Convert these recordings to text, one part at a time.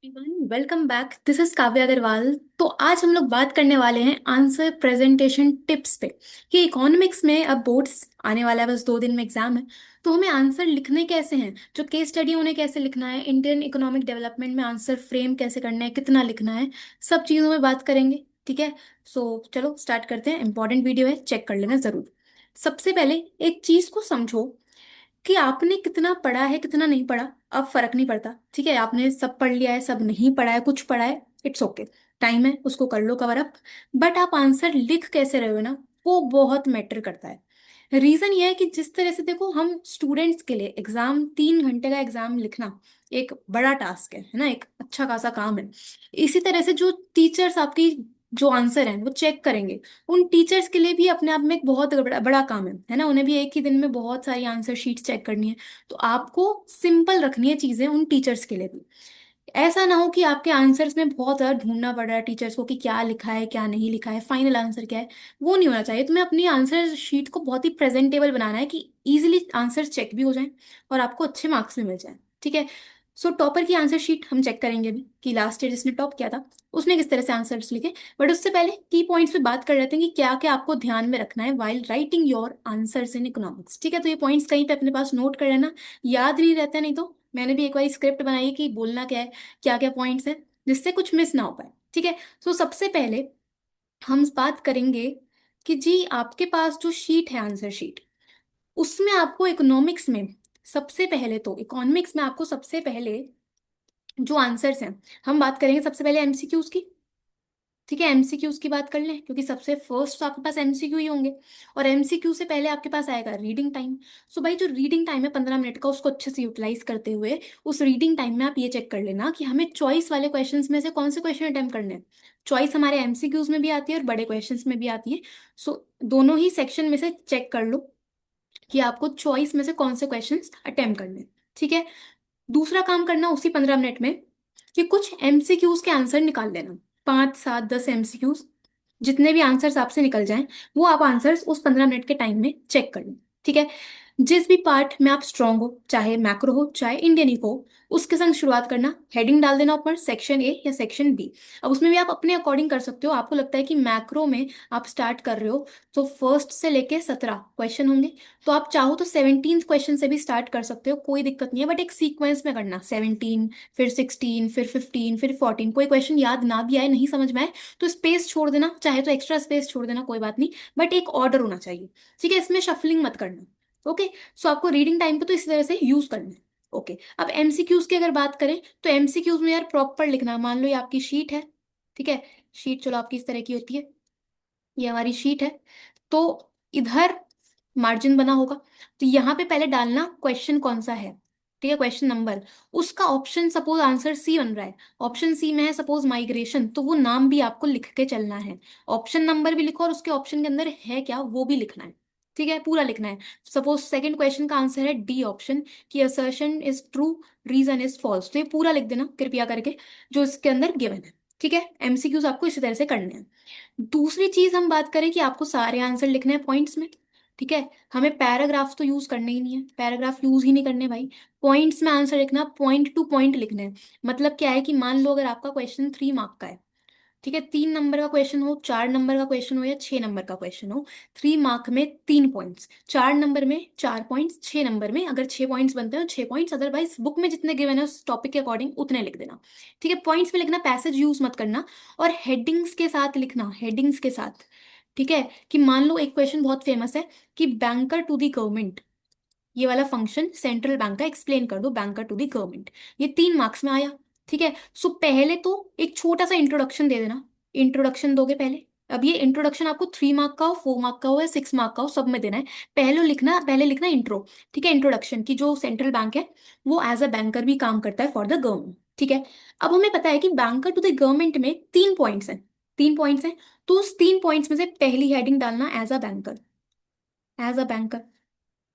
Welcome back. This is काव्य अग्रवाल। तो आज हम लोग बात करने वाले हैं आंसर प्रेजेंटेशन टिप्स पे कि इकोनॉमिक्स में अब बोर्ड्स आने वाला है, बस 2 दिन में एग्जाम है। तो हमें आंसर लिखने कैसे हैं, जो केस स्टडी उन्हें कैसे लिखना है, इंडियन इकोनॉमिक डेवलपमेंट में आंसर फ्रेम कैसे करना है, कितना लिखना है, सब चीज़ों में बात करेंगे। ठीक है। चलो स्टार्ट करते हैं। इंपॉर्टेंट वीडियो है, चेक कर लेना जरूर। सबसे पहले एक चीज को समझो कि आपने कितना पढ़ा है कितना नहीं पढ़ा। अब फर्क नहीं पड़ता, ठीक है। आपने सब पढ़ लिया है, सब नहीं पढ़ा है, कुछ पढ़ा है, इट्स ओके। टाइम है, उसको कर लो कवर अप। बट आप आंसर लिख कैसे रहे हो ना, वो बहुत मैटर करता है। रीजन ये है कि जिस तरह से देखो, हम स्टूडेंट्स के लिए एग्जाम, 3 घंटे का एग्जाम लिखना एक बड़ा टास्क है ना, एक अच्छा खासा काम है। इसी तरह से जो टीचर्स आपकी जो आंसर है वो चेक करेंगे, उन टीचर्स के लिए भी अपने आप में एक बहुत बड़ा बड़ा काम है ना। उन्हें भी एक ही दिन में बहुत सारी आंसर शीट चेक करनी है। तो आपको सिंपल रखनी है चीजें उन टीचर्स के लिए भी। ऐसा ना हो कि आपके आंसर्स में बहुत ज्यादा ढूंढना पड़ रहा है टीचर्स को कि क्या लिखा है क्या नहीं लिखा है, फाइनल आंसर क्या है। वो नहीं होना चाहिए। तुम्हें अपनी आंसर शीट को बहुत ही प्रेजेंटेबल बनाना है कि इजीली आंसर चेक भी हो जाए और आपको अच्छे मार्क्स भी मिल जाए। ठीक है। टॉपर की आंसर शीट हम चेक करेंगे अभी कि लास्ट ईयर जिसने टॉप किया था उसने किस तरह से आंसर्स लिखे। बट उससे पहले की पॉइंट्स पे बात कर लेते हैं कि क्या क्या आपको ध्यान में रखना है while writing your answers in economics. ठीक है। तो ये पॉइंट्स कहीं पे अपने पास नोट कर लेना। याद नहीं रहता नहीं तो मैंने भी एक बार स्क्रिप्ट बनाई है कि बोलना क्या है, क्या क्या पॉइंट्स हैं, जिससे कुछ मिस ना हो पाए। ठीक है। सबसे पहले हम बात करेंगे कि जी आपके पास जो शीट है आंसर शीट, उसमें आपको इकोनॉमिक्स में सबसे पहले, तो इकोनॉमिक्स में आपको सबसे पहले जो आंसर्स हैं, हम बात करेंगे सबसे पहले एमसीक्यूज की। ठीक है। एमसीक्यूज की बात कर लें क्योंकि सबसे फर्स्ट तो आपके पास एमसीक्यू ही होंगे। और एमसीक्यू से पहले आपके पास आएगा रीडिंग टाइम। भाई जो रीडिंग टाइम है 15 मिनट का, उसको अच्छे से यूटिलाइज करते हुए उस रीडिंग टाइम में आप ये चेक कर लेना कि हमें चॉइस वाले क्वेश्चंस में से कौन से क्वेश्चन अटेम्प्ट करने हैं। चॉइस हमारे एमसीक्यूज में भी आती है और बड़े क्वेश्चंस में भी आती है। दोनों ही सेक्शन में से चेक कर लो कि आपको चॉइस में से कौन से क्वेश्चंस अटेम्प्ट करने हैं। ठीक है। दूसरा काम करना उसी 15 मिनट में कि कुछ एमसीक्यूज के आंसर निकाल लेना। 5 7 10 एमसीक्यूज, जितने भी आंसर्स आपसे निकल जाएं, वो आप आंसर्स उस 15 मिनट के टाइम में चेक कर लें। ठीक है। जिस भी पार्ट में आप स्ट्रांग हो, चाहे मैक्रो हो चाहे इंडियन इको हो, उसके संग शुरुआत करना। हेडिंग डाल देना ऊपर, सेक्शन ए या सेक्शन बी। अब उसमें भी आप अपने अकॉर्डिंग कर सकते हो। आपको लगता है कि मैक्रो में आप स्टार्ट कर रहे हो तो फर्स्ट से लेके 17 क्वेश्चन होंगे, तो आप चाहो तो 17 क्वेश्चन से भी स्टार्ट कर सकते हो, कोई दिक्कत नहीं है। बट एक सीक्वेंस में करना, 17 फिर 16 फिर 15 फिर 14। कोई क्वेश्चन याद ना भी आए, नहीं समझ में आए, तो स्पेस छोड़ देना, चाहे तो एक्स्ट्रा स्पेस छोड़ देना, कोई बात नहीं। बट एक ऑर्डर होना चाहिए। ठीक है। इसमें शफलिंग मत करना। ओके। आपको रीडिंग टाइम को तो इस तरह से यूज करना है। ओके। अब एमसीक्यूज की अगर बात करें तो एमसीक्यूज में यार प्रॉपर लिखना। मान लो ये आपकी शीट है। ठीक है। शीट चलो आपकी इस तरह की होती है, ये हमारी शीट है। तो इधर मार्जिन बना होगा, तो यहाँ पे पहले डालना क्वेश्चन कौन सा है। ठीक है। क्वेश्चन नंबर, उसका ऑप्शन, सपोज आंसर सी बन रहा है, ऑप्शन सी में है सपोज माइग्रेशन, तो वो नाम भी आपको लिख के चलना है। ऑप्शन नंबर भी लिखो और उसके ऑप्शन के अंदर है क्या वो भी लिखना है। ठीक है, पूरा लिखना है। सपोज सेकंड क्वेश्चन का आंसर है डी ऑप्शन, कि assertion is true, reason is false, तो ये पूरा लिख देना कृपया करके, जो इसके अंदर गिवन है। ठीक है। एमसीक्यूज आपको इसी तरह से करने हैं। दूसरी चीज हम बात करें कि आपको सारे आंसर लिखने हैं पॉइंट्स में। ठीक है। हमें पैराग्राफ तो यूज करने ही नहीं है, पैराग्राफ यूज ही नहीं करने भाई। पॉइंट्स में आंसर लिखना, पॉइंट टू पॉइंट लिखना है। मतलब क्या है कि मान लो अगर आपका क्वेश्चन 3 मार्क का है, ठीक है, 3 नंबर का क्वेश्चन हो, 4 नंबर का क्वेश्चन हो या 6 नंबर का क्वेश्चन हो, 3 मार्क में 3 पॉइंट्स, 4 नंबर में 4 पॉइंट्स, 6 नंबर में अगर 6 पॉइंट्स बनते हैं 6 पॉइंट्स, अदरवाइज बुक में जितने गिवन है उस टॉपिक के अकॉर्डिंग उतने लिख देना। ठीक है। पॉइंट्स में लिखना, पैसेज यूज मत करना। और हेडिंग्स के साथ लिखना, हेडिंग्स के साथ। ठीक है। कि मान लो एक क्वेश्चन बहुत फेमस है कि बैंकर टू द गवर्नमेंट, ये वाला फंक्शन सेंट्रल बैंक का एक्सप्लेन कर दो, बैंकर टू दी गवर्नमेंट। ये 3 मार्क्स में आया। ठीक है। पहले तो एक छोटा सा इंट्रोडक्शन दे देना। इंट्रोडक्शन दोगे पहले। अब ये इंट्रोडक्शन आपको 3 मार्क का हो, 4 मार्क का हो या 6 मार्क का हो, सब में देना है। पहले लिखना इंट्रो। ठीक है। इंट्रोडक्शन की जो सेंट्रल बैंक है वो एज अ बैंकर भी काम करता है फॉर द गवर्नमेंट। ठीक है। अब हमें पता है कि बैंकर टू द गवर्नमेंट में 3 पॉइंट्स हैं, 3 पॉइंट्स हैं। तो उस 3 पॉइंट्स में से पहली हेडिंग डालना as a banker, as a banker.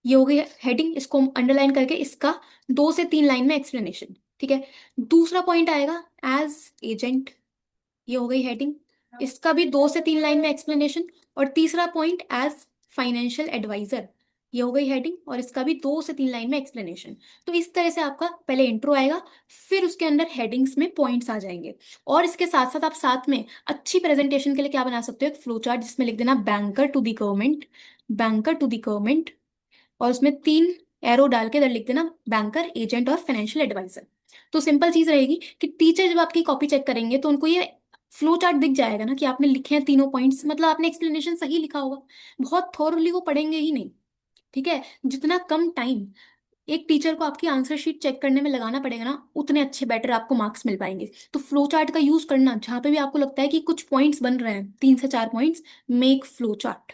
ये हो गई हेडिंग, इसको अंडरलाइन करके इसका 2 से 3 लाइन में एक्सप्लेनेशन। ठीक है। दूसरा पॉइंट आएगा एज एजेंट, ये हो गई हेडिंग, इसका भी 2 से 3 लाइन में एक्सप्लेनेशन। और तीसरा पॉइंट एज फाइनेंशियल एडवाइजर, ये हो गई हेडिंग, और इसका भी 2 से 3 लाइन में एक्सप्लेनेशन। तो इस तरह से आपका पहले इंट्रो आएगा, फिर उसके अंदर हेडिंग्स में पॉइंट्स आ जाएंगे। और इसके साथ साथ आप साथ में अच्छी प्रेजेंटेशन के लिए क्या बना सकते हो, एक फ्लो चार्ट जिसमें लिख देना banker to the government, banker to the government, और उसमें 3 एरो डाल के इधर लिख देना बैंकर, एजेंट और फाइनेंशियल एडवाइजर। तो सिंपल चीज रहेगी कि टीचर जब आपकी कॉपी चेक करेंगे तो उनको ये फ्लो चार्ट दिख जाएगा ना कि आपने लिखे हैं तीनों पॉइंट्स, मतलब आपने एक्सप्लेनेशन सही लिखा होगा। बहुत थॉरली वो पढ़ेंगे ही नहीं। ठीक है, जितना कम टाइम एक टीचर को आपकी आंसर शीट चेक करने में लगाना पड़ेगा ना, उतने अच्छे बेटर आपको मार्क्स मिल पाएंगे। तो फ्लो चार्ट का यूज करना, जहां पे भी आपको लगता है कि कुछ पॉइंट्स बन रहे हैं, 3 से 4 पॉइंट्स, मेक फ्लो चार्ट।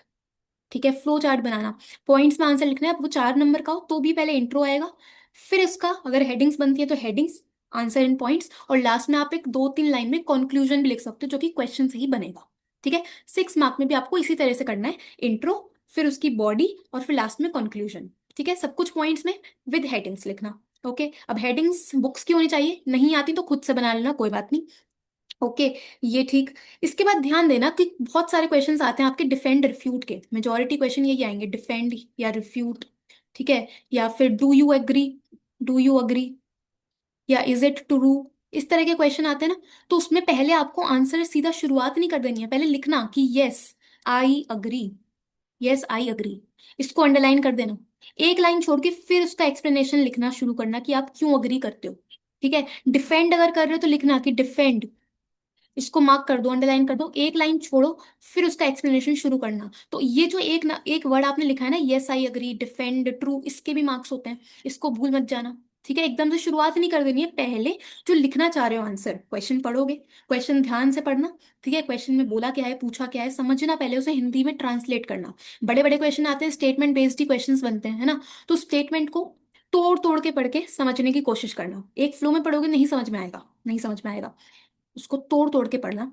ठीक है, फ्लो चार्ट बनाना, पॉइंट्स में आंसर लिखना है, वो 4 नंबर का हो तो भी पहले इंट्रो आएगा, फिर इसका अगर हेडिंग्स बनती है तो हेडिंग्स, आंसर इन पॉइंट्स, और लास्ट में आप एक 2 3 लाइन में कंक्लूजन भी लिख सकते हो जो कि क्वेश्चन से ही बनेगा। ठीक है, 6 मार्क में भी आपको इसी तरह से करना है, इंट्रो, फिर उसकी बॉडी, और फिर लास्ट में कंक्लूजन। ठीक है, सब कुछ पॉइंट्स में विद हेडिंग्स लिखना। ओके, अब हेडिंग्स बुक्स की होनी चाहिए, नहीं आती तो खुद से बना लेना, कोई बात नहीं। ओके, ये ठीक। इसके बाद ध्यान देना कि बहुत सारे क्वेश्चंस आते हैं आपके डिफेंड रिफ्यूट के, मेजोरिटी क्वेश्चन यही आएंगे, डिफेंड या रिफ्यूट। ठीक है, या फिर do you agree, do you agree, या इज इट ट्रू, इस तरह के क्वेश्चन आते हैं ना। तो उसमें पहले आपको आंसर सीधा शुरुआत नहीं कर देनी है, पहले लिखना कि yes I agree, yes I agree, इसको अंडरलाइन कर देना। एक लाइन छोड़ के फिर उसका एक्सप्लेनेशन लिखना शुरू करना कि आप क्यों अग्री करते हो। ठीक है, डिफेंड अगर कर रहे हो तो लिखना कि डिफेंड, इसको मार्क कर दो, अंडरलाइन कर दो, एक लाइन छोड़ो, फिर उसका एक्सप्लेनेशन शुरू करना। तो ये जो एक वर्ड आपने लिखा है ना, yes I agree, defend, true, इसके भी मार्क्स होते हैं, इसको भूल मत जाना। ठीक है, एकदम से शुरुआत नहीं कर देनी है, पहले जो लिखना चाह रहे हो आंसर, क्वेश्चन पढ़ोगे, क्वेश्चन ध्यान से पढ़ना। ठीक है, क्वेश्चन में बोला क्या है, पूछा क्या है, समझना, पहले उसे हिंदी में ट्रांसलेट करना। बड़े बड़े क्वेश्चन आते हैं, स्टेटमेंट बेस्ड ही क्वेश्चन बनते हैं, है ना। तो स्टेटमेंट को तोड़ तोड़ के पढ़ के समझने की कोशिश करना, एक फ्लो में पढ़ोगे नहीं समझ में आएगा, नहीं समझ में आएगा। उसको तोड़ तोड़ के पढ़ना,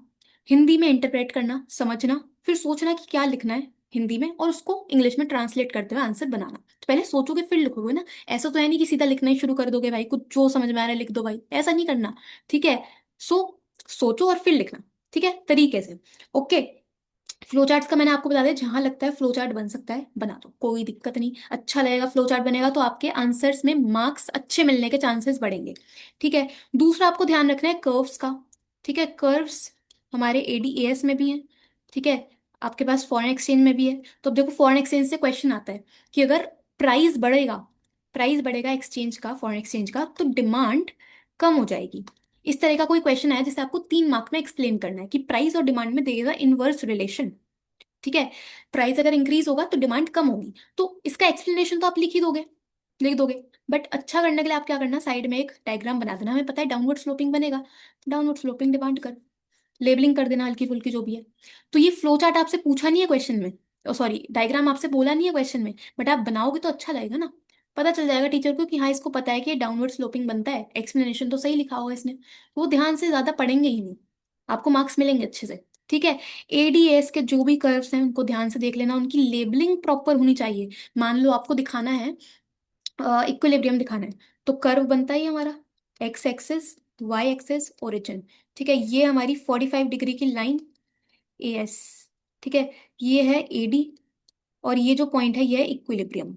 हिंदी में इंटरप्रेट करना, समझना, फिर सोचना कि क्या लिखना है हिंदी में, और उसको इंग्लिश में ट्रांसलेट करते हुए आंसर बनाना। तो पहले सोचोगे फिर लिखोगे ना, ऐसा तो है नहीं कि सीधा लिखना ही शुरू कर दोगे भाई, कुछ जो समझ में आ रहा है लिख दो भाई, ऐसा नहीं करना। ठीक है, सो सोचो और फिर लिखना। ठीक है, तरीके से। ओके, फ्लो चार्ट्स का मैंने आपको बता दिया, जहां लगता है फ्लो चार्ट बन सकता है बना दो, कोई दिक्कत नहीं, अच्छा लगेगा फ्लो चार्ट बनेगा तो आपके आंसर्स में मार्क्स अच्छे मिलने के चांसेस बढ़ेंगे। ठीक है, दूसरा आपको ध्यान रखना है कर्व्स का। ठीक है, कर्व्स हमारे एडीएएस में भी हैं। ठीक है, आपके पास फॉरेन एक्सचेंज में भी है। तो अब देखो, फॉरेन एक्सचेंज से क्वेश्चन आता है कि अगर प्राइस बढ़ेगा, प्राइस बढ़ेगा एक्सचेंज का, फॉरेन एक्सचेंज का, तो डिमांड कम हो जाएगी। इस तरह का कोई क्वेश्चन है जिसे आपको 3 मार्क में एक्सप्लेन करना है कि प्राइस और डिमांड में देगा इनवर्स रिलेशन। ठीक है, प्राइस अगर इंक्रीज होगा तो डिमांड कम होगी, तो इसका एक्सप्लेनेशन तो आप लिख ही दोगे, लिख दोगे। बट अच्छा करने के लिए आप क्या करना, साइड में एक डायग्राम बना देना, हमें पता है डाउनवर्ड स्लोपिंग बनेगा, डाउनवर्ड स्लोपिंग डिमांड कर, लेबलिंग कर देना हल्की फुल्की जो भी है। तो ये फ्लो चार्ट आपसे पूछा नहीं है क्वेश्चन में, सॉरी डायग्राम आपसे बोला नहीं है क्वेश्चन में, बट आप बनाओगे तो अच्छा लगेगा ना, पता चल जाएगा टीचर को कि हाँ इसको पता है कि डाउनवर्ड स्लोपिंग बनता है, एक्सप्लेनेशन तो सही लिखा होगा इसने। वो ध्यान से ज्यादा पढ़ेंगे ही नहीं, आपको मार्क्स मिलेंगे अच्छे से। ठीक है, एडीएस के जो भी कर्व्स हैं उनको ध्यान से देख लेना, उनकी लेबलिंग प्रॉपर होनी चाहिए। मान लो आपको दिखाना है, इक्विलिब्रियम दिखाना है, तो कर्व बनता ही है हमारा, X axis, Y axis, origin. ठीक है, ये हमारी 45 डिग्री की लाइन ए एस। ठीक है, ये है एडी, और ये जो पॉइंट है ये है equilibrium.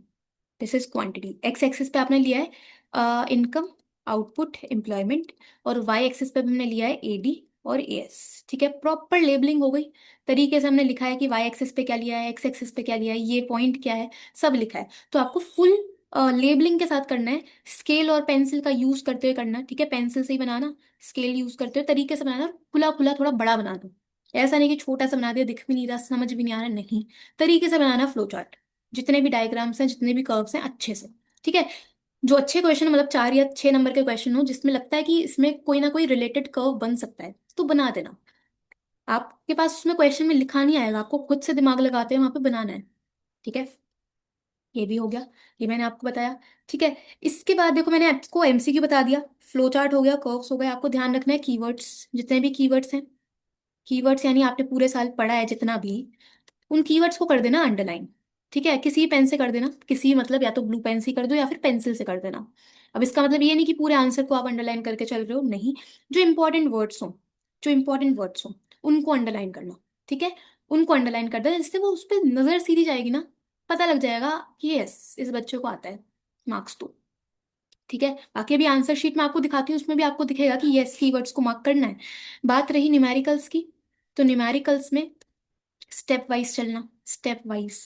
This is quantity, x axis पे आपने लिया है इनकम, आउटपुट, एम्प्लॉयमेंट, और वाई एक्सिस पे हमने लिया है एडी और एएस। ठीक है, प्रॉपर लेबलिंग हो गई, तरीके से हमने लिखा है कि वाई एक्सिस पे क्या लिया है, एक्स एक्सिस पे क्या लिया है, ये पॉइंट क्या है, सब लिखा है। तो आपको फुल लेबलिंग के साथ करना है, स्केल और पेंसिल का यूज करते हुए करना। ठीक है, पेंसिल से ही बनाना, स्केल यूज करते हुए तरीके से बनाना, खुला खुला थोड़ा बड़ा बना दो, ऐसा नहीं कि छोटा सा बना दिया, दिख भी नहीं रहा, समझ भी नहीं आ रहा, नहीं, तरीके से बनाना फ्लो चार्ट, जितने भी डायग्राम्स हैं, जितने भी कर्व्स हैं, अच्छे से। ठीक है, जो अच्छे क्वेश्चन, मतलब 4 या 6 नंबर के क्वेश्चन हो जिसमें लगता है कि इसमें कोई ना कोई रिलेटेड कर्व बन सकता है, तो बना देना। आपके पास उसमें क्वेश्चन में लिखा नहीं आएगा, आपको खुद से दिमाग लगाते हैं वहां पे बनाना है। ठीक है, ये भी हो गया, ये मैंने आपको बताया। ठीक है, इसके बाद देखो मैंने आपको एमसीक्यू बता दिया, फ्लो चार्ट हो गया, कर्व्स हो गए, आपको ध्यान रखना है कीवर्ड्स, जितने भी कीवर्ड्स हैं, कीवर्ड्स यानी आपने पूरे साल पढ़ा है जितना भी, उन कीवर्ड्स को कर देना अंडरलाइन। ठीक है, किसी पेन से कर देना, किसी मतलब या तो ब्लू पेन से कर दो या फिर पेंसिल से कर देना। अब इसका मतलब ये नहीं कि पूरे आंसर को आप अंडरलाइन करके चल रहे हो, नहीं, जो इंपॉर्टेंट वर्ड्स हो, जो इंपॉर्टेंट वर्ड्स हो उनको अंडरलाइन करना। ठीक है, उनको अंडरलाइन कर देना, जिससे वो उस पर नजर सीधी जाएगी ना, पता लग जाएगा कि यस इस बच्चे को आता है, मार्क्स दो। ठीक है, बाकी अभी आंसर शीट में आपको दिखाती हूँ, उसमें भी आपको दिखेगा कि यस कीवर्ड्स को मार्क करना है। बात रही न्यूमेरिकल्स की, तो न्यूमेरिकल्स में स्टेप वाइज चलना, स्टेप वाइज।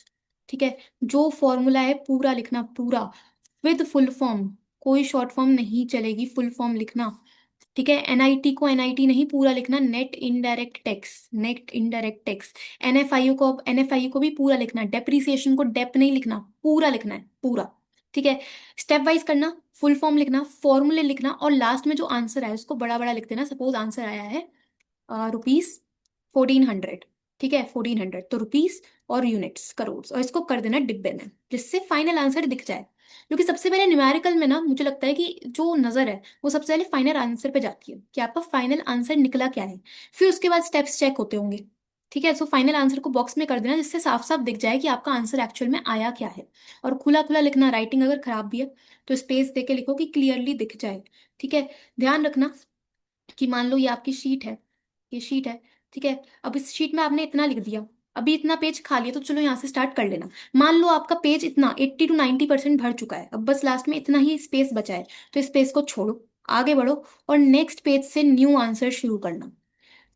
ठीक है, जो फॉर्मूला है पूरा लिखना, पूरा विद फुल फॉर्म, कोई शॉर्ट फॉर्म नहीं चलेगी, फुल फॉर्म लिखना। ठीक है, एनआईटी को एनआईटी नहीं पूरा लिखना, net indirect tax, net indirect tax. NFI को भी पूरा लिखना, डेप्रिसिएशन को डेप नहीं लिखना, पूरा लिखना है, पूरा। ठीक है, स्टेप वाइज करना, फुल फॉर्म लिखना, फॉर्मूले लिखना, और लास्ट में जो आंसर है उसको बड़ा बड़ा लिख देना। सपोज आंसर आया है ₹1400। ठीक है, 1400 तो रुपीस और यूनिट्स करोड़, और इसको कर देना डिब्बे में, जिससे फाइनल आंसर दिख जाए। क्योंकि सबसे पहले न्यूमेरिकल में ना मुझे लगता है कि जो नजर है वो सबसे पहले फाइनल आंसर पे जाती है कि आपका फाइनल आंसर निकला क्या है, फिर उसके बाद स्टेप्स चेक होते होंगे। ठीक है, सो फाइनल आंसर को बॉक्स में कर देना, जिससे साफ साफ दिख जाए कि आपका आंसर एक्चुअल में आया क्या है। और खुला खुला लिखना, राइटिंग अगर खराब भी है तो स्पेस दे के लिखो कि क्लियरली दिख जाए। ठीक है, ध्यान रखना कि मान लो ये आपकी शीट है, ये शीट है। ठीक है, अब इस शीट में आपने इतना लिख दिया, अभी इतना पेज खाली है, तो चलो यहाँ से स्टार्ट कर लेना। मान लो आपका पेज इतना 80 to 90% भर चुका है, अब बस लास्ट में इतना ही स्पेस बचा है, तो इस पेज को छोड़ो, आगे बढ़ो, और नेक्स्ट पेज से न्यू आंसर शुरू करना।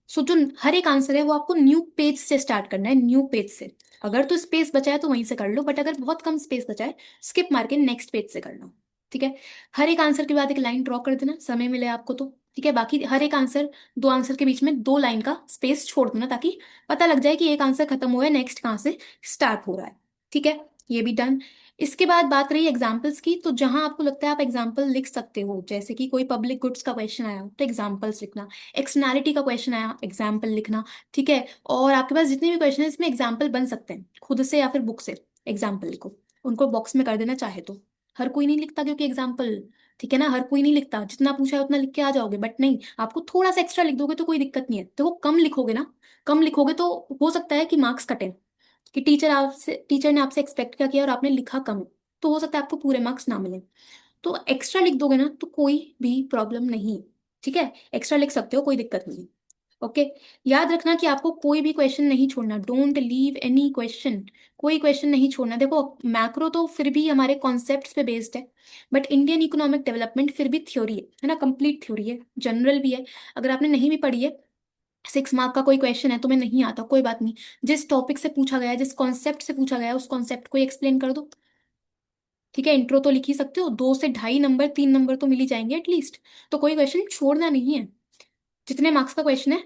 सो जो हर एक आंसर है वो आपको न्यू पेज से स्टार्ट करना है, न्यू पेज से। अगर तो स्पेस बचा है तो वहीं से कर लो, बट अगर बहुत कम स्पेस बचा है, स्किप मार के नेक्स्ट पेज से करना। ठीक है, हर एक आंसर के बाद एक लाइन ड्रॉ कर देना, समय मिले आपको तो। ठीक है, बाकी हर एक आंसर, दो आंसर के बीच में 2 लाइन का स्पेस छोड़ देना, ताकि पता लग जाए कि एक आंसर खत्म हुआ है, नेक्स्ट कहाँ से स्टार्ट हो रहा है। ठीक है, ये भी डन। इसके बाद बात रही एग्जाम्पल्स की, तो जहां आपको लगता है आप एग्जाम्पल लिख सकते हो, जैसे कि कोई पब्लिक गुड्स का क्वेश्चन आया हो तो एग्जाम्पल्स लिखना, एक्सटर्नैलिटी का क्वेश्चन आया एग्जाम्पल लिखना। ठीक है, और आपके पास जितने भी क्वेश्चन है इसमें एग्जाम्पल बन सकते हैं, खुद से या फिर बुक से एग्जाम्पल लिखो, उनको बॉक्स में कर देना चाहे तो। हर कोई नहीं लिखता क्योंकि एग्जाम्पल, ठीक है ना, हर कोई नहीं लिखता, जितना पूछा है उतना लिख के आ जाओगे, बट नहीं, आपको थोड़ा सा एक्स्ट्रा लिख दोगे तो कोई दिक्कत नहीं है। तो वो कम लिखोगे ना, कम लिखोगे तो हो सकता है कि मार्क्स कटे, कि टीचर ने आपसे एक्सपेक्ट क्या किया और आपने लिखा कम, तो हो सकता है आपको पूरे मार्क्स ना मिले। तो एक्स्ट्रा लिख दोगे ना तो कोई भी प्रॉब्लम नहीं। ठीक है, एक्स्ट्रा लिख सकते हो, कोई दिक्कत नहीं। ओके, याद रखना कि आपको कोई भी क्वेश्चन नहीं छोड़ना, डोंट लीव एनी क्वेश्चन, कोई क्वेश्चन नहीं छोड़ना। देखो मैक्रो तो फिर भी हमारे कॉन्सेप्ट्स पे बेस्ड है, बट इंडियन इकोनॉमिक डेवलपमेंट फिर भी थ्योरी है ना, कंप्लीट थ्योरी है, जनरल भी है। अगर आपने नहीं भी पढ़ी है, 6 मार्क का कोई क्वेश्चन है, तुम्हें नहीं आता कोई बात नहीं, जिस टॉपिक से पूछा गया है, जिस कॉन्सेप्ट से पूछा गया है, उस कॉन्सेप्ट को एक्सप्लेन कर दो। ठीक है, इंट्रो तो लिख ही सकते हो, 2 से ढाई नंबर, 3 नंबर तो मिल ही जाएंगे एटलीस्ट। तो कोई क्वेश्चन छोड़ना नहीं है, जितने मार्क्स का क्वेश्चन है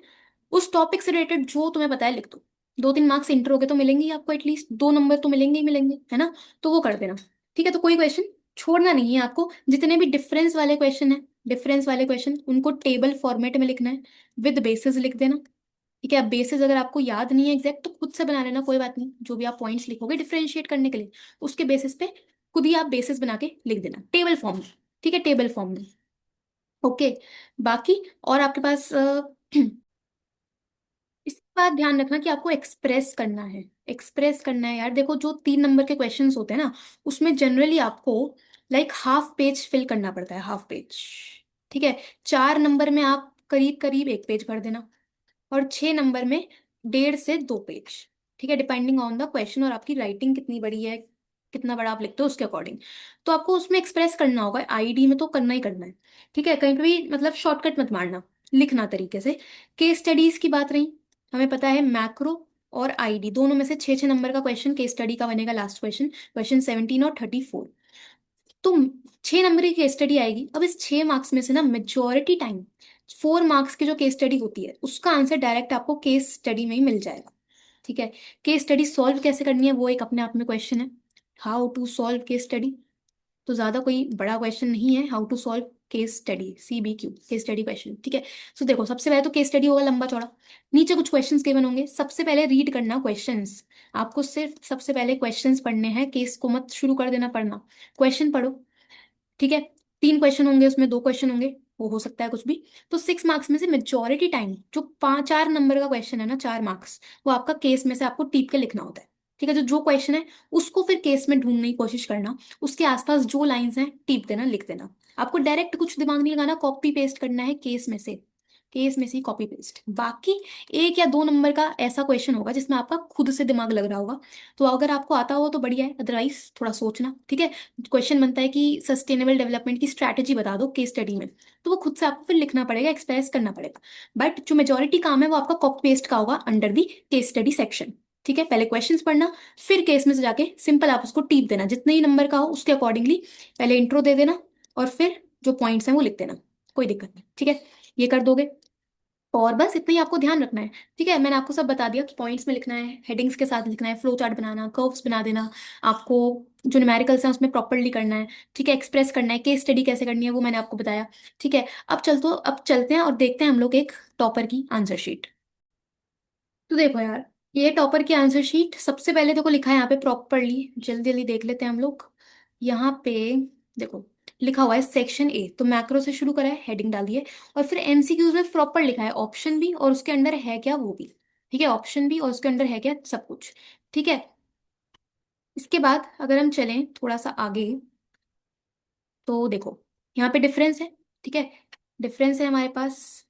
उस टॉपिक से रिलेटेड जो तुम्हें पता है लिख दो। 2-3 मार्क्स इंट्रो के तो मिलेंगे ही आपको, एटलीस्ट 2 नंबर तो मिलेंगे ही मिलेंगे, है ना, तो वो कर देना। ठीक है, तो कोई क्वेश्चन छोड़ना नहीं है आपको, जितने भी डिफरेंस वाले क्वेश्चन है, डिफरेंस वाले क्वेश्चन उनको टेबल फॉर्मेट में लिखना है, विद बेसिस लिख देना। ठीक है, अब बेसिस अगर आपको याद नहीं है एग्जैक्ट तो खुद से बना लेना, कोई बात नहीं, जो भी आप पॉइंट्स लिखोगे डिफरेंशिएट करने के लिए, उसके बेसिस पे खुद ही आप बेसिस बना के लिख देना टेबल फॉर्म में। ठीक है, टेबल फॉर्म में। ओके, बाकी और आपके पास इसके बाद ध्यान रखना कि आपको एक्सप्रेस करना है, एक्सप्रेस करना है यार। देखो जो 3 नंबर के क्वेश्चंस होते हैं ना, उसमें जनरली आपको लाइक हाफ पेज फिल करना पड़ता है, हाफ पेज। ठीक है, 4 नंबर में आप करीब करीब 1 पेज भर देना, और 6 नंबर में 1.5 से 2 पेज। ठीक है, डिपेंडिंग ऑन द क्वेश्चन और आपकी राइटिंग कितनी बड़ी है, कितना बड़ा आप लिखते हो उसके अकॉर्डिंग। तो आपको उसमें एक्सप्रेस करना होगा, आईडी में तो करना ही करना है। ठीक है, कहीं पे भी मतलब शॉर्टकट मत मारना, लिखना तरीके से। केस स्टडीज की बात रही, हमें पता है मैक्रो और आईडी दोनों में से 6-6 नंबर का क्वेश्चन केस स्टडी का बनेगा, लास्ट क्वेश्चन, क्वेश्चन 17 और 34। तो 6 नंबर की केस स्टडी आएगी, अब इस 6 मार्क्स में से ना मेजोरिटी टाइम 4 मार्क्स की जो केस स्टडी होती है उसका आंसर डायरेक्ट आपको केस स्टडी में ही मिल जाएगा। ठीक है, केस स्टडी सॉल्व कैसे करनी है वो एक अपने आप में क्वेश्चन है, how to solve case study. तो ज्यादा कोई बड़ा क्वेश्चन नहीं है, how to solve case study, CBQ case study question. ठीक है, सो देखो सबसे पहले तो केस स्टडी होगा लंबा चौड़ा, नीचे कुछ क्वेश्चंस गिवन होंगे, सबसे पहले रीड करना क्वेश्चंस। आपको सिर्फ सबसे पहले क्वेश्चंस पढ़ने हैं, केस को मत शुरू कर देना पढ़ना, क्वेश्चन पढ़ो। ठीक है, 3 क्वेश्चन होंगे, उसमें 2 क्वेश्चन होंगे, वो हो सकता है कुछ भी। तो 6 मार्क्स में से मेजोरिटी टाइम जो 5-4 नंबर का क्वेश्चन है ना, 4 मार्क्स, वो आपका केस में से आपको टीप के लिखना होता है। ठीक है, जो क्वेश्चन है उसको फिर केस में ढूंढने की कोशिश करना, उसके आसपास जो लाइंस हैं टीप देना, लिख देना। आपको डायरेक्ट कुछ दिमाग नहीं लगाना, कॉपी पेस्ट करना है केस में से। केस में से कॉपी पेस्ट। बाकी 1 या 2 नंबर का ऐसा क्वेश्चन होगा जिसमें आपका खुद से दिमाग लग रहा होगा। तो अगर आपको आता हो तो बढ़िया है, अदरवाइज थोड़ा सोचना, ठीक है। क्वेश्चन बनता है कि सस्टेनेबल डेवलपमेंट की स्ट्रैटेजी बता दो केस स्टडी में, तो वो खुद से आपको फिर लिखना पड़ेगा, एक्सप्रेस करना पड़ेगा। बट जो मेजोरिटी काम है वो आपका कॉपी पेस्ट का होगा under the case study section. ठीक है, पहले क्वेश्चंस पढ़ना, फिर केस में से जाके सिंपल आप उसको टीप देना, जितने ही नंबर का हो उसके अकॉर्डिंगली पहले इंट्रो दे देना, और फिर जो पॉइंट्स हैं वो लिख देना। कोई दिक्कत नहीं, ठीक है, ये कर दोगे। और बस इतना ही आपको ध्यान रखना है। ठीक है, मैंने आपको सब बता दिया कि पॉइंट्स में लिखना है, हेडिंग्स के साथ लिखना है, फ्लो चार्ट बनाना, कर्व्स बना देना आपको, जो न्यूमेरिकल्स हैं उसमें प्रॉपरली करना है, ठीक है, एक्सप्रेस करना है, केस स्टडी कैसे करनी है वो मैंने आपको बताया। ठीक है, अब चलते हैं और देखते हैं हम लोग एक टॉपर की आंसर शीट। तो देखो यार, ये टॉपर की आंसर शीट सबसे पहले देखो लिखा है यहाँ पे प्रॉपरली, जल्दी जल्दी देख लेते हैं हम लोग। यहाँ पे देखो लिखा हुआ है सेक्शन ए, तो मैक्रो से शुरू करा है, हेडिंग डाल दी है, और फिर एमसीक्यूज में प्रॉपर लिखा है ऑप्शन भी और उसके अंदर है क्या वो भी। ठीक है, ऑप्शन भी और उसके अंदर है क्या सब कुछ। ठीक है, इसके बाद अगर हम चलें थोड़ा सा आगे, तो देखो यहाँ पे डिफरेंस है। ठीक है, डिफरेंस है हमारे पास।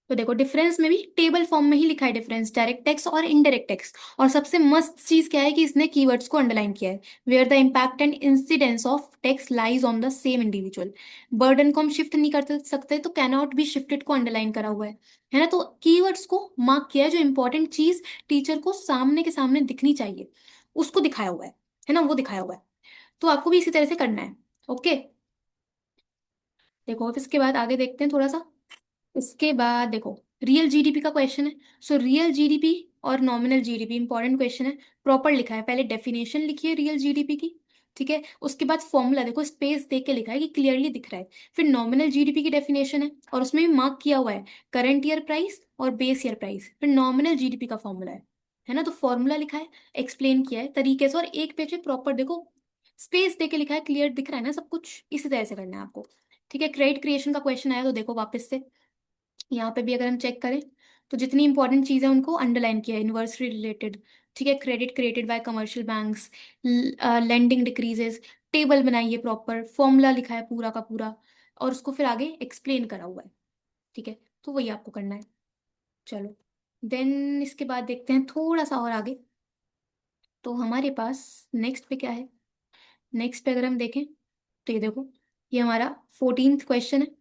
तो देखो डिफरेंस में भी टेबल फॉर्म में ही लिखा है डिफरेंस, डायरेक्ट टैक्स और इनडायरेक्ट टैक्स। और सबसे मस्त चीज क्या है कि इसने कीवर्ड्स को अंडरलाइन किया है, where the impact and incidence of tax lies on the same individual. Burden को हम शिफ्ट नहीं कर सकते, तो कैनॉट बी शिफ्टेड को अंडरलाइन करा हुआ है ना। तो कीवर्ड्स को मार्क किया है, जो इंपॉर्टेंट चीज टीचर को सामने के सामने दिखनी चाहिए उसको दिखाया हुआ है ना, वो दिखाया हुआ है। तो आपको भी इसी तरह से करना है। ओके, देखो अब इसके बाद आगे देखते हैं थोड़ा सा। इसके बाद देखो रियल जीडीपी का क्वेश्चन है। सो रियल जीडीपी और नॉमिनल जीडीपी इंपॉर्टेंट क्वेश्चन है, प्रॉपर लिखा है। पहले डेफिनेशन लिखी है रियल जीडीपी की, ठीक है, उसके बाद फॉर्मूला देखो, स्पेस देख के लिखा है कि क्लियरली दिख रहा है। फिर नॉमिनल जीडीपी की डेफिनेशन है और उसमें भी मार्क किया हुआ है करंट ईयर प्राइस और बेस ईयर प्राइस। फिर नॉमिनल जीडीपी का फॉर्मूला है ना, तो फॉर्मूला लिखा है, एक्सप्लेन किया है तरीके से, और एक पेज पे प्रॉपर देखो स्पेस दे के लिखा है, क्लियर दिख रहा है ना सब कुछ, इसी तरह से करना है आपको। ठीक है, क्रेडिट क्रिएशन का क्वेश्चन आया तो देखो वापस से यहाँ पे भी अगर हम चेक करें, तो जितनी इंपॉर्टेंट चीज़ है उनको अंडरलाइन किया है, यूनिवर्सिटी रिलेटेड। ठीक है, credit created by commercial banks, lending decreases, table बनाई है प्रॉपर, फॉर्मूला लिखा है पूरा का पूरा, और उसको फिर आगे एक्सप्लेन करा हुआ है। ठीक है, तो वही आपको करना है। चलो, देन इसके बाद देखते हैं थोड़ा सा और आगे। तो हमारे पास नेक्स्ट पे क्या है, नेक्स्ट पे अगर हम देखें, तो ये देखो, ये हमारा 14th क्वेश्चन है।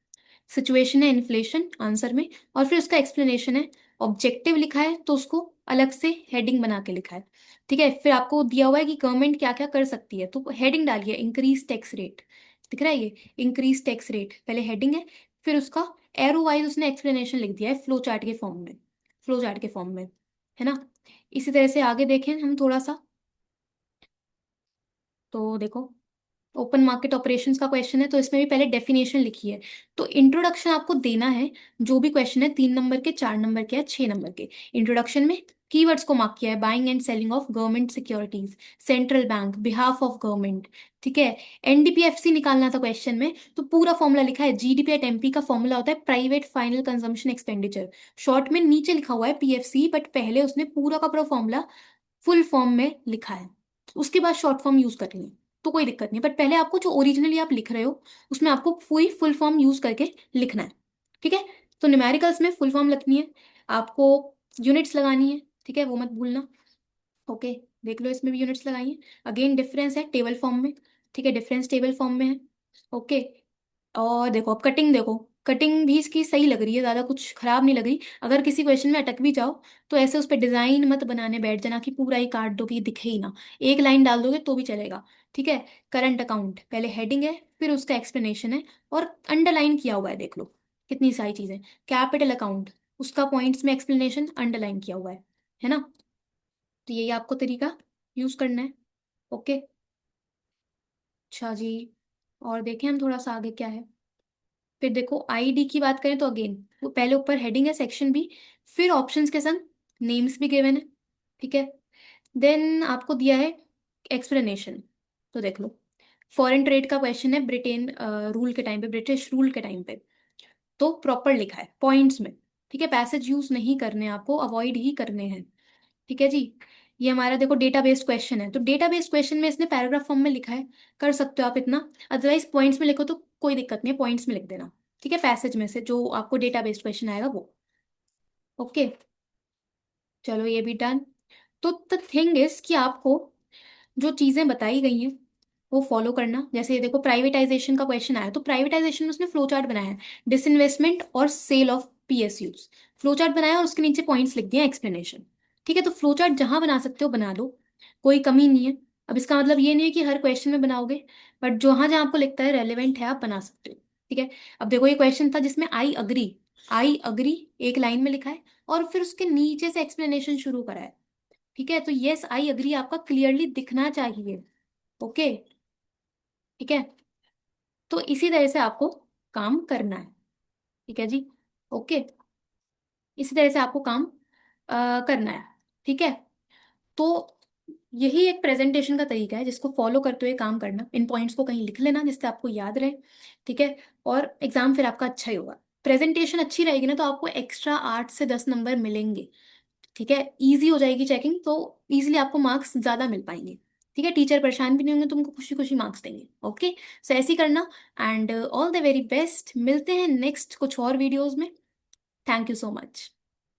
सिचुएशन है इन्फ्लेशन आंसर में, और फिर उसका एक्सप्लेनेशन है। ऑब्जेक्टिव लिखा है तो उसको अलग से हेडिंग बना के लिखा है। ठीक है, फिर आपको दिया हुआ है कि गवर्नमेंट क्या क्या कर सकती है, तो हेडिंग डालिए इंक्रीज टैक्स रेट। दिख रहा है ये इंक्रीज टैक्स रेट, पहले हेडिंग है, फिर उसका एरो वाइज उसने एक्सप्लेनेशन लिख दिया है फ्लो चार्ट के फॉर्म में, फ्लो चार्ट के फॉर्म में, है ना। इसी तरह से आगे देखें हम थोड़ा सा, तो देखो ओपन मार्केट ऑपरेशंस का क्वेश्चन है, तो इसमें भी पहले डेफिनेशन लिखी है। तो इंट्रोडक्शन आपको देना है, जो भी क्वेश्चन है 3 नंबर के, 4 नंबर के या 6 नंबर के। इंट्रोडक्शन में कीवर्ड्स को मार्क किया है, buying and selling of government securities, central bank, behalf of government. ठीक है, एनडीपीएफसी निकालना था क्वेश्चन में, तो पूरा फॉर्मूला लिखा है। जीडीपी एट एमपी का फॉर्मूला होता है private final consumption expenditure, short में नीचे लिखा हुआ है पीएफसी, बट पहले उसने पूरा का पूरा फॉर्मूला फुल फॉर्म में लिखा है, उसके बाद शॉर्ट फॉर्म यूज कर लें तो कोई दिक्कत नहीं, बट पहले आपको जो ओरिजिनली आप लिख रहे हो उसमें आपको पूरी फुल फॉर्म यूज करके लिखना है। ठीक है, तो न्यूमेरिकल्स में फुल फॉर्म लिखनी है आपको, यूनिट्स लगानी है, ठीक है, वो मत भूलना। ओके, देख लो इसमें भी यूनिट्स लगाइए। अगेन डिफरेंस है टेबल फॉर्म में, ठीक है, डिफरेंस टेबल फॉर्म में है। ओके, और देखो अब कटिंग देखो, कटिंग भी इसकी सही लग रही है, ज़्यादा कुछ खराब नहीं लग रही। अगर किसी क्वेश्चन में अटक भी जाओ तो ऐसे उस पर डिज़ाइन मत बनाने बैठ जाना कि पूरा ही काट दो कि दिखे ही ना, एक लाइन डाल दोगे तो भी चलेगा। ठीक है, करंट अकाउंट पहले हेडिंग है, फिर उसका एक्सप्लेनेशन है, और अंडरलाइन किया हुआ है, देख लो कितनी सारी चीज़ें। कैपिटल अकाउंट, उसका पॉइंट्स में एक्सप्लेनेशन अंडरलाइन किया हुआ है ना। तो यही आपको तरीका यूज़ करना है। ओके, अच्छा जी, और देखें हम थोड़ा सा आगे क्या है। फिर देखो आईडी की बात करें तो अगेन वो पहले ऊपर हेडिंग है सेक्शन बी, फिर ऑप्शंस के संग नेम्स भी गिवन है। ठीक है, देन आपको दिया है एक्सप्लेनेशन। तो देख लो, फॉरेन ट्रेड का क्वेश्चन है, ब्रिटेन रूल के टाइम पे, ब्रिटिश रूल के टाइम पे, तो प्रॉपर लिखा है पॉइंट्स में। ठीक है, पैसेज यूज नहीं करने, आपको अवॉइड ही करने हैं। ठीक है जी, ये हमारा देखो डेटा बेस्ड क्वेश्चन है, तो डेटा बेस्ड क्वेश्चन में इसने पैराग्राफ फॉर्म में लिखा है, कर सकते हो आप इतना। अदरवाइज पॉइंट्स में लिखो तो कोई दिक्कत नहीं है, पॉइंट्स में लिख देना। ठीक है, पैसेज में से जो आपको डेटा बेस्ड क्वेश्चन आएगा वो। ओके, चलो ये भी डन। तो द थिंग इज कि आपको जो चीजें बताई गई हैं वो फॉलो करना। जैसे ये देखो प्राइवेटाइजेशन का क्वेश्चन आया, तो प्राइवेटाइजेशन में उसने फ्लो चार्ट बनाया है, डिसइन्वेस्टमेंट और sale of PSUs. Flow chart बनाया और उसके नीचे पॉइंट्स लिख दिए एक्सप्लेनेशन। ठीक है, तो फ्लो चार्ट जहां बना सकते हो बना लो, कोई कमी नहीं है। अब इसका मतलब ये नहीं है कि हर क्वेश्चन में बनाओगे, बट जहां जहां आपको लगता है रेलिवेंट है आप बना सकते हो। ठीक है, अब देखो ये क्वेश्चन था जिसमें आई अग्री एक लाइन में लिखा है और फिर उसके नीचे से एक्सप्लेनेशन शुरू करा है। ठीक है, तो यस आई अग्री आपका क्लियरली दिखना चाहिए। ओके, ठीक है, तो इसी तरह से आपको काम करना है। ठीक है जी, ओके, इसी तरह से आपको काम करना है। ठीक है, तो यही एक प्रेजेंटेशन का तरीका है जिसको फॉलो करते हुए काम करना। इन पॉइंट्स को कहीं लिख लेना जिससे आपको याद रहे। ठीक है, और एग्जाम फिर आपका अच्छा ही होगा। प्रेजेंटेशन अच्छी रहेगी ना तो आपको एक्स्ट्रा 8 से 10 नंबर मिलेंगे। ठीक है, इजी हो जाएगी चेकिंग, तो इजीली आपको मार्क्स ज्यादा मिल पाएंगे। ठीक है, टीचर परेशान भी नहीं होंगे, तुमको खुशी खुशी मार्क्स देंगे। ओके, सो ऐसे ही करना। And all the very best, मिलते हैं नेक्स्ट कुछ और वीडियोस में। Thank you so much.